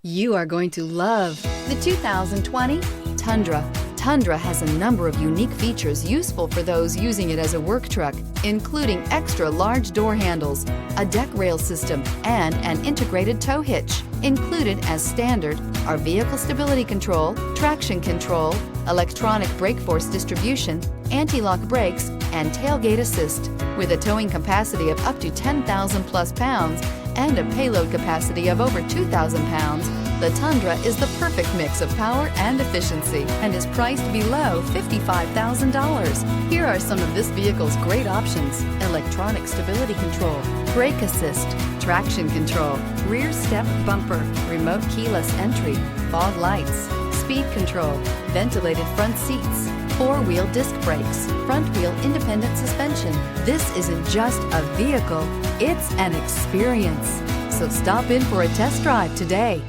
You are going to love the 2020 Tundra. Tundra has a number of unique features useful for those using it as a work truck, including extra large door handles, a deck rail system, and an integrated tow hitch. Included as standard are vehicle stability control, traction control, electronic brake force distribution, anti-lock brakes, and tailgate assist. With a towing capacity of up to 10,000 plus pounds and a payload capacity of over 2,000 pounds, the Tundra is the perfect mix of power and efficiency and is priced below $55,000. Here are some of this vehicle's great options: electronic stability control, brake assist, traction control, rear step bumper, remote keyless entry, fog lights, speed control, ventilated front seats, four-wheel disc brakes, front-wheel independent suspension. This isn't just a vehicle, it's an experience. So stop in for a test drive today.